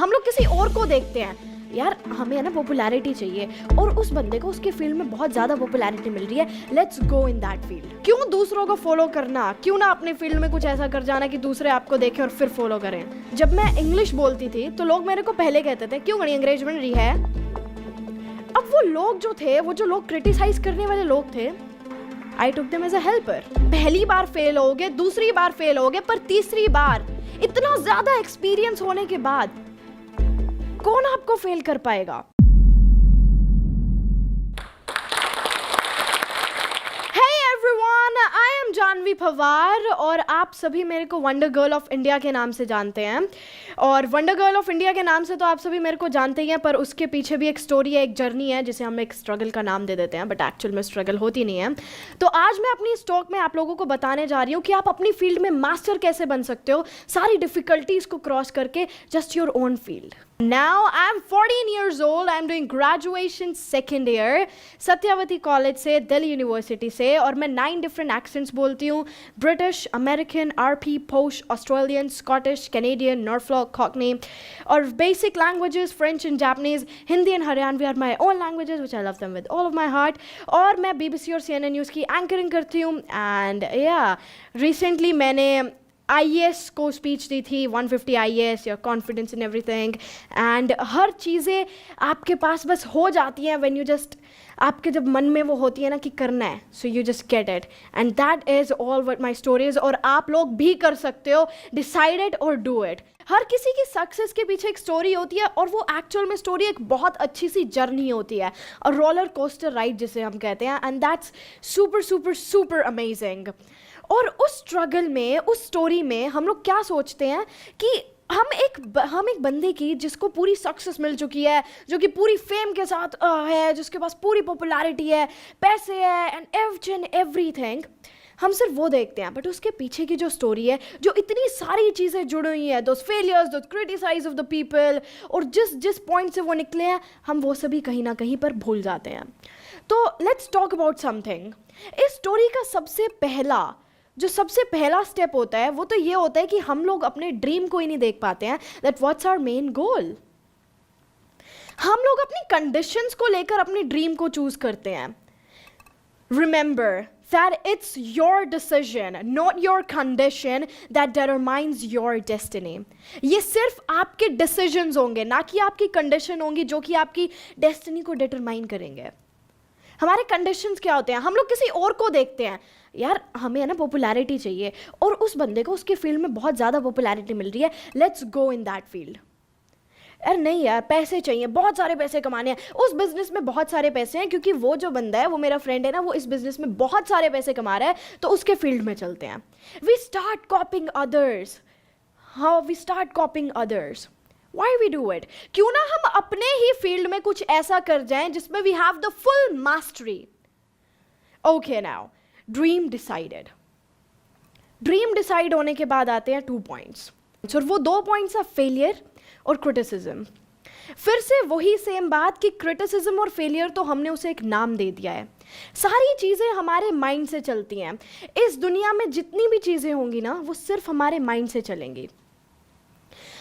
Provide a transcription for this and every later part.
हम लोग किसी और को देखते हैं, यार हमें है ना पॉपुलैरिटी चाहिए, और उस बंदे को उसके फील्ड में बहुत ज़्यादा पॉपुलैरिटी मिल रही है, let's go in that field. क्यों दूसरों को फॉलो करना, क्यों ना अपने फील्ड में कुछ ऐसा कर जाना कि दूसरे आपको देखें और फिर फॉलो करें। जब मैं इंग्लिश बोलती थी तो लोग मेरे को पहले कहते थे क्यों गणी अंग्रेज बन रही है। अब वो लोग जो थे, वो जो लोग क्रिटिसाइज करने वाले लोग थे, I took them as a helper. पहली बार फेल होगे, दूसरी बार फेल होगे, पर तीसरी बार इतना ज्यादा एक्सपीरियंस होने के बाद कौन आपको फेल कर पाएगा। Hey everyone, I am Janvi Pawar और आप सभी मेरे को वंडर गर्ल ऑफ इंडिया के नाम से जानते हैं। और वंडर गर्ल ऑफ इंडिया के नाम से तो आप सभी मेरे को जानते ही हैं, पर उसके पीछे भी एक स्टोरी है, एक जर्नी है, जिसे हम एक स्ट्रगल का नाम दे देते हैं, बट एक्चुअल में स्ट्रगल होती नहीं है। तो आज मैं अपनी इस टॉक में आप लोगों को बताने जा रही हूँ कि आप अपनी फील्ड में मास्टर कैसे बन सकते हो, सारी डिफिकल्टीज को क्रॉस करके, just your own field. Now I'm 14 years old. I'm doing graduation second year Satyawati college से, दिल्ली यूनिवर्सिटी से, और मैं 9 डिफरेंट एक्सेंट्स बोलती हूँ। British, American, RP, posh, Australian, Scottish, Canadian, Norfolk, cockney, और basic languages French and Japanese, Hindi and Haryanvi are my own languages which I love them with all of my heart. और मैं BBC और CNN news की anchoring करती हूँ। And या recently मैंने IAS को स्पीच दी थी, 150 IAS, your confidence in everything, and हर चीज़ें आपके पास बस हो जाती हैं व्हेन यू जस्ट, आपके जब मन में वो होती है ना कि करना है, so you just get it, and that is all what my story is. और आप लोग भी कर सकते हो, डिसाइड इट और डू इट। हर किसी की सक्सेस के पीछे एक स्टोरी होती है, और वो एक्चुअल में स्टोरी एक बहुत अच्छी सी जर्नी होती है, और रोलर कोस्टर राइड जिसे हम कहते हैं, and that's super super super amazing. और उस स्ट्रगल में, उस स्टोरी में हम लोग क्या सोचते हैं कि हम एक बंदे की जिसको पूरी सक्सेस मिल चुकी है, जो कि पूरी फेम के साथ है, जिसके पास पूरी पॉपुलैरिटी है, पैसे है, एंड एवरीथिंग, हम सिर्फ वो देखते हैं। बट उसके पीछे की जो स्टोरी है, जो इतनी सारी चीज़ें जुड़ी हुई हैं, those failures, those criticise of the people, और जिस पॉइंट से वो निकले हैं, हम वो सभी कहीं ना कहीं पर भूल जाते हैं। तो लेट्स टॉक अबाउट समथिंग। इस स्टोरी का सबसे पहला स्टेप होता है, वो तो ये होता है कि हम लोग अपने ड्रीम को ही नहीं देख पाते हैं, that what's our main goal. हम लोग अपनी कंडीशंस को लेकर अपनी ड्रीम को चूज करते हैं। Remember that it's your decision, not your condition, that determines your destiny. ये सिर्फ आपके डिसीजंस होंगे, ना कि आपकी कंडीशन होंगी, जो कि आपकी डेस्टिनी को डिटरमाइन करेंगे। हमारे कंडीशंस क्या होते हैं, हम लोग किसी और को देखते हैं, यार हमें है ना पॉपुलैरिटी चाहिए, और उस बंदे को उसके फील्ड में बहुत ज़्यादा पॉपुलैरिटी मिल रही है, let's go in that field. यार नहीं यार, पैसे चाहिए, बहुत सारे पैसे कमाने हैं, उस बिजनेस में बहुत सारे पैसे हैं, क्योंकि वो जो बंदा है, वो मेरा फ्रेंड है ना, वो इस बिजनेस में बहुत सारे पैसे कमा रहा है, तो उसके फील्ड में चलते हैं। We start copying others. How we start copying others? Why we do it? क्यों ना हम अपने ही फील्ड में कुछ ऐसा कर जाएं जिसमें we have the full mastery. Okay now, dream decided. Dream decide होने के बाद आते हैं 2 points. और वो 2 points है failure और criticism. फिर से वही सेम बात कि criticism और failure तो हमने उसे एक नाम दे दिया है। सारी चीज़ें हमारे माइंड से चलती हैं। इस दुनिया में जितनी भी चीज़ें होंगी ना, वो सिर्फ हमारे माइंड से चलेंगी।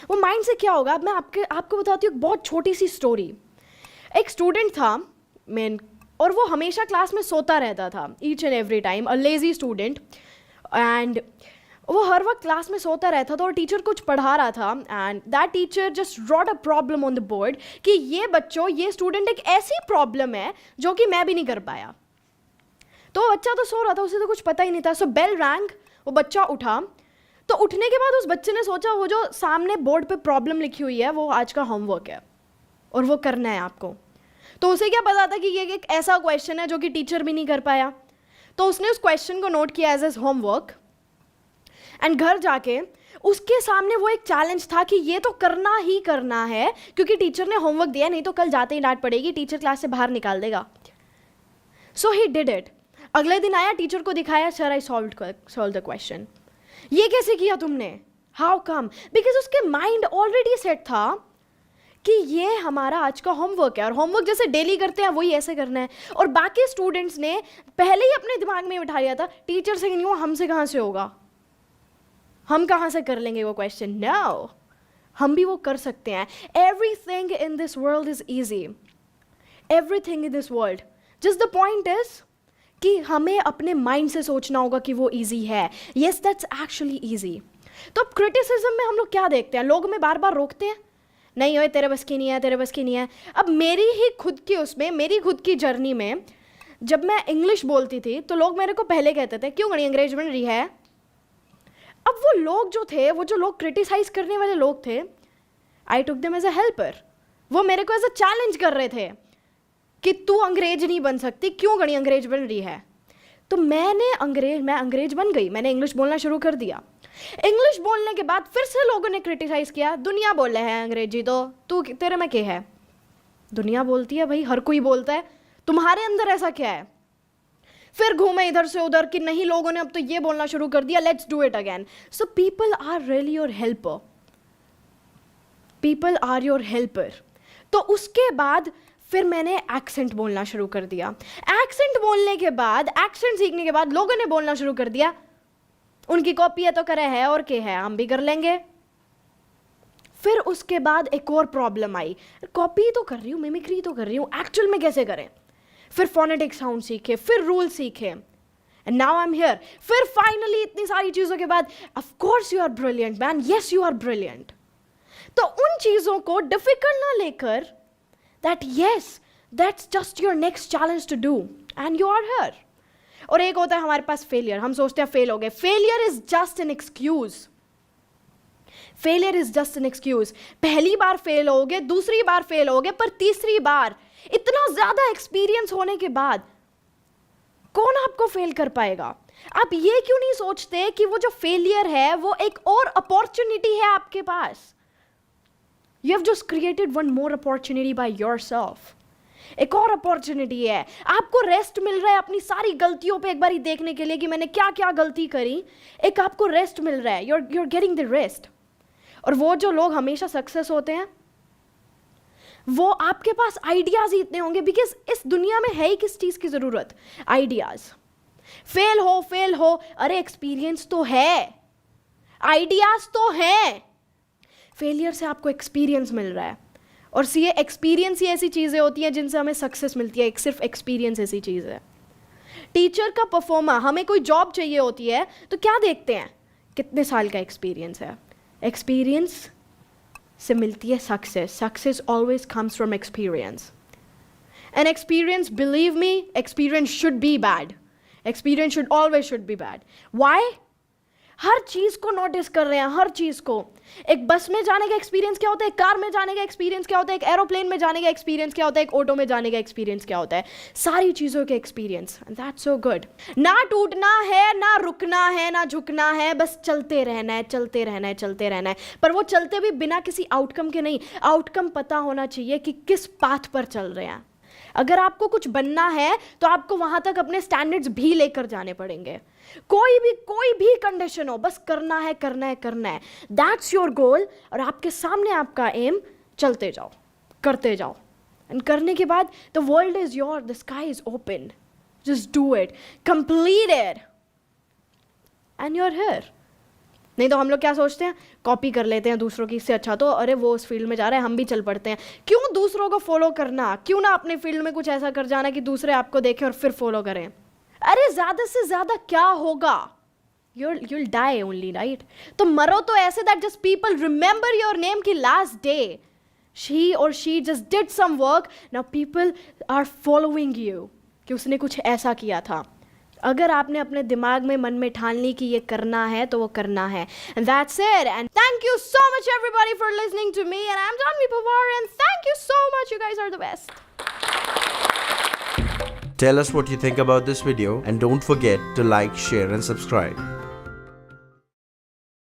वो माइंड से क्या होगा, मैं आपको बताती हूँ। बहुत छोटी सी स्टोरी। एक स्टूडेंट था मेन, और वो हमेशा क्लास में सोता रहता था, each and every time, a lazy student, and वो हर वक्त क्लास में सोता रहता था, और टीचर कुछ पढ़ा रहा था, and that teacher just wrote a problem on the board कि ये बच्चों, ये स्टूडेंट एक ऐसी प्रॉब्लम है जो कि मैं भी नहीं कर पाया। तो बच्चा तो सो रहा था, उसे तो कुछ पता ही नहीं था। सो बेल रैंग, वो बच्चा उठा, तो उठने के बाद उस बच्चे ने सोचा वो जो सामने बोर्ड पे प्रॉब्लम लिखी हुई है, वो आज का होमवर्क है और वो करना है आपको। तो उसे क्या पता था कि ये एक ऐसा क्वेश्चन है जो कि टीचर भी नहीं कर पाया। तो उसने उस क्वेश्चन को नोट किया एज होमवर्क, एंड घर जाके उसके सामने वो एक चैलेंज था कि ये तो करना ही करना है, क्योंकि टीचर ने होमवर्क दिया, नहीं तो कल जाते ही डांट पड़ेगी, टीचर क्लास से बाहर निकाल देगा। सो ही डिड इट। अगले दिन आया, टीचर को दिखाया, sir I solve the question. ये कैसे किया तुमने? How come? बिकॉज उसके माइंड ऑलरेडी सेट था कि ये हमारा आज का होमवर्क है, और होमवर्क जैसे डेली करते हैं वही ऐसे करना है। और बाकी स्टूडेंट्स ने पहले ही अपने दिमाग में बिठा लिया था, टीचर से नहीं हुआ, हमसे कहाँ से होगा, हम कहाँ से कर लेंगे वो क्वेश्चन। नो, हम भी वो कर सकते हैं. Everything in this world is easy. Everything in this world. Just the point is कि हमें अपने माइंड से सोचना होगा कि वो ईजी है. Yes, that's actually easy. तो अब क्रिटिसिज्म में हम लोग क्या देखते हैं? लोग हमें बार बार रोकते हैं, नहीं ओए तेरे बस की नहीं है, तेरे बस की नहीं है. अब मेरी ही खुद की उसमें, मेरी खुद की जर्नी में जब मैं इंग्लिश बोलती थी तो लोग मेरे को पहले कहते थे क्यों गणी अंग्रेज बन रही है. अब वो लोग जो थे, वो जो लोग क्रिटिसाइज करने वाले लोग थे, I took them as a helper. वो मेरे को एज अ चैलेंज कर रहे थे कि तू अंग्रेज नहीं बन सकती, क्यों गणी अंग्रेज बन रही है. तो मैं अंग्रेज बन गई. मैंने इंग्लिश बोलना शुरू कर दिया. इंग्लिश बोलने के बाद फिर से लोगों ने क्रिटिसाइज किया, दुनिया बोल रहे हैं अंग्रेजी, तो तू तेरे में क्या है. दुनिया बोलती है भाई, हर कोई बोलता है, तुम्हारे अंदर ऐसा क्या है. फिर घूमे इधर से उधर कि नहीं लोगों ने अब तो ये बोलना शुरू कर दिया, let's do it again. So people are really your helper. People are your helper. तो उसके बाद फिर मैंने एक्सेंट बोलना शुरू कर दिया. एक्सेंट बोलने के बाद, एक्सेंट सीखने के बाद लोगों ने बोलना शुरू कर दिया, उनकी कॉपी है तो करे है और क्या है, हम भी कर लेंगे. फिर उसके बाद एक और प्रॉब्लम आई, कॉपी तो कर रही हूँ, मिमिक्री तो कर रही हूँ, एक्चुअल में कैसे करें. फिर फोनेटिक साउंड सीखे, फिर रूल सीखे, and now I am here. फिर फाइनली इतनी सारी चीज़ों के बाद, of course you are brilliant man, yes you are brilliant. तो उन चीज़ों को डिफिकल्ट ना लेकर, that yes that's just your next challenge to do and you are here. और एक होता है हमारे पास फेलियर. हम सोचते हैं फेल हो गए. Failure is just an excuse. Failure is just an excuse. पहली बार फेल होगे, दूसरी बार फेल होगे, पर तीसरी बार इतना ज्यादा एक्सपीरियंस होने के बाद कौन आपको फेल कर पाएगा. आप ये क्यों नहीं सोचते कि वो जो फेलियर है वो एक और अपॉर्चुनिटी है आपके पास. You have just created one more opportunity by yourself. एक और अपॉर्चुनिटी है. आपको रेस्ट मिल रहा है अपनी सारी गलतियों पे एक बार ही देखने के लिए कि मैंने क्या क्या गलती करी. एक आपको रेस्ट मिल रहा है. you're getting the rest. और वो जो लोग हमेशा सक्सेस होते हैं, वो आपके पास आइडियाज ही इतने होंगे, बिकॉज इस दुनिया में है ही किस चीज की जरूरत, आइडियाज. फेल हो, अरे एक्सपीरियंस तो है, आइडियाज तो है. फेलियर से आपको एक्सपीरियंस मिल रहा है. और सी एक्सपीरियंस ही ऐसी चीज़ें होती हैं जिनसे हमें सक्सेस मिलती है. एक सिर्फ एक्सपीरियंस ऐसी चीज़ है. टीचर का परफॉर्मा, हमें कोई जॉब चाहिए होती है तो क्या देखते हैं, कितने साल का एक्सपीरियंस है. एक्सपीरियंस से मिलती है success. Success always comes from experience. And experience, believe me, experience should be bad. Experience should always should be bad. Why? हर चीज़ को नोटिस कर रहे हैं, हर चीज़ को. एक बस में जाने का एक्सपीरियंस क्या होता है, एक कार में जाने का एक्सपीरियंस क्या होता है, एक एरोप्लेन में जाने का एक्सपीरियंस क्या होता है, एक ऑटो में जाने का एक्सपीरियंस क्या होता है. सारी चीज़ों के एक्सपीरियंस. That's so good. ना टूटना है, ना रुकना है, ना झुकना है, बस चलते रहना है, चलते रहना है, चलते रहना है. पर वो चलते भी बिना किसी आउटकम के नहीं. आउटकम पता होना चाहिए कि किस पाथ पर चल रहे हैं. अगर आपको कुछ बनना है तो आपको वहां तक अपने स्टैंडर्ड्स भी लेकर जाने पड़ेंगे. कोई भी कंडीशन हो, बस करना है, करना है, करना है. That's your goal. और आपके सामने आपका एम, चलते जाओ, करते जाओ. एंड करने के बाद the world is your, the sky is open. Just do it, complete it, and you are here. नहीं तो हम लोग क्या सोचते हैं, कॉपी कर लेते हैं दूसरों की. इससे अच्छा तो अरे वो उस फील्ड में जा रहा है, हम भी चल पड़ते हैं. क्यों दूसरों को फॉलो करना, क्यों ना अपने फील्ड में कुछ ऐसा कर जाना कि दूसरे आपको देखें और फिर फॉलो करें. अरे ज्यादा से ज्यादा क्या होगा, you'll die only, right? तो मरो तो ऐसे that just people remember your name की last day she just did some work, now people are following you कि उसने कुछ ऐसा किया था. अगर आपने अपने दिमाग में, मन में ठान ली कि ये करना है तो वो करना है. And that's it. And thank you so much everybody for listening to me. And I'm Janvi Pawar and thank you so much. You guys are the best. Tell us what you think about this video and don't forget to like, share and subscribe.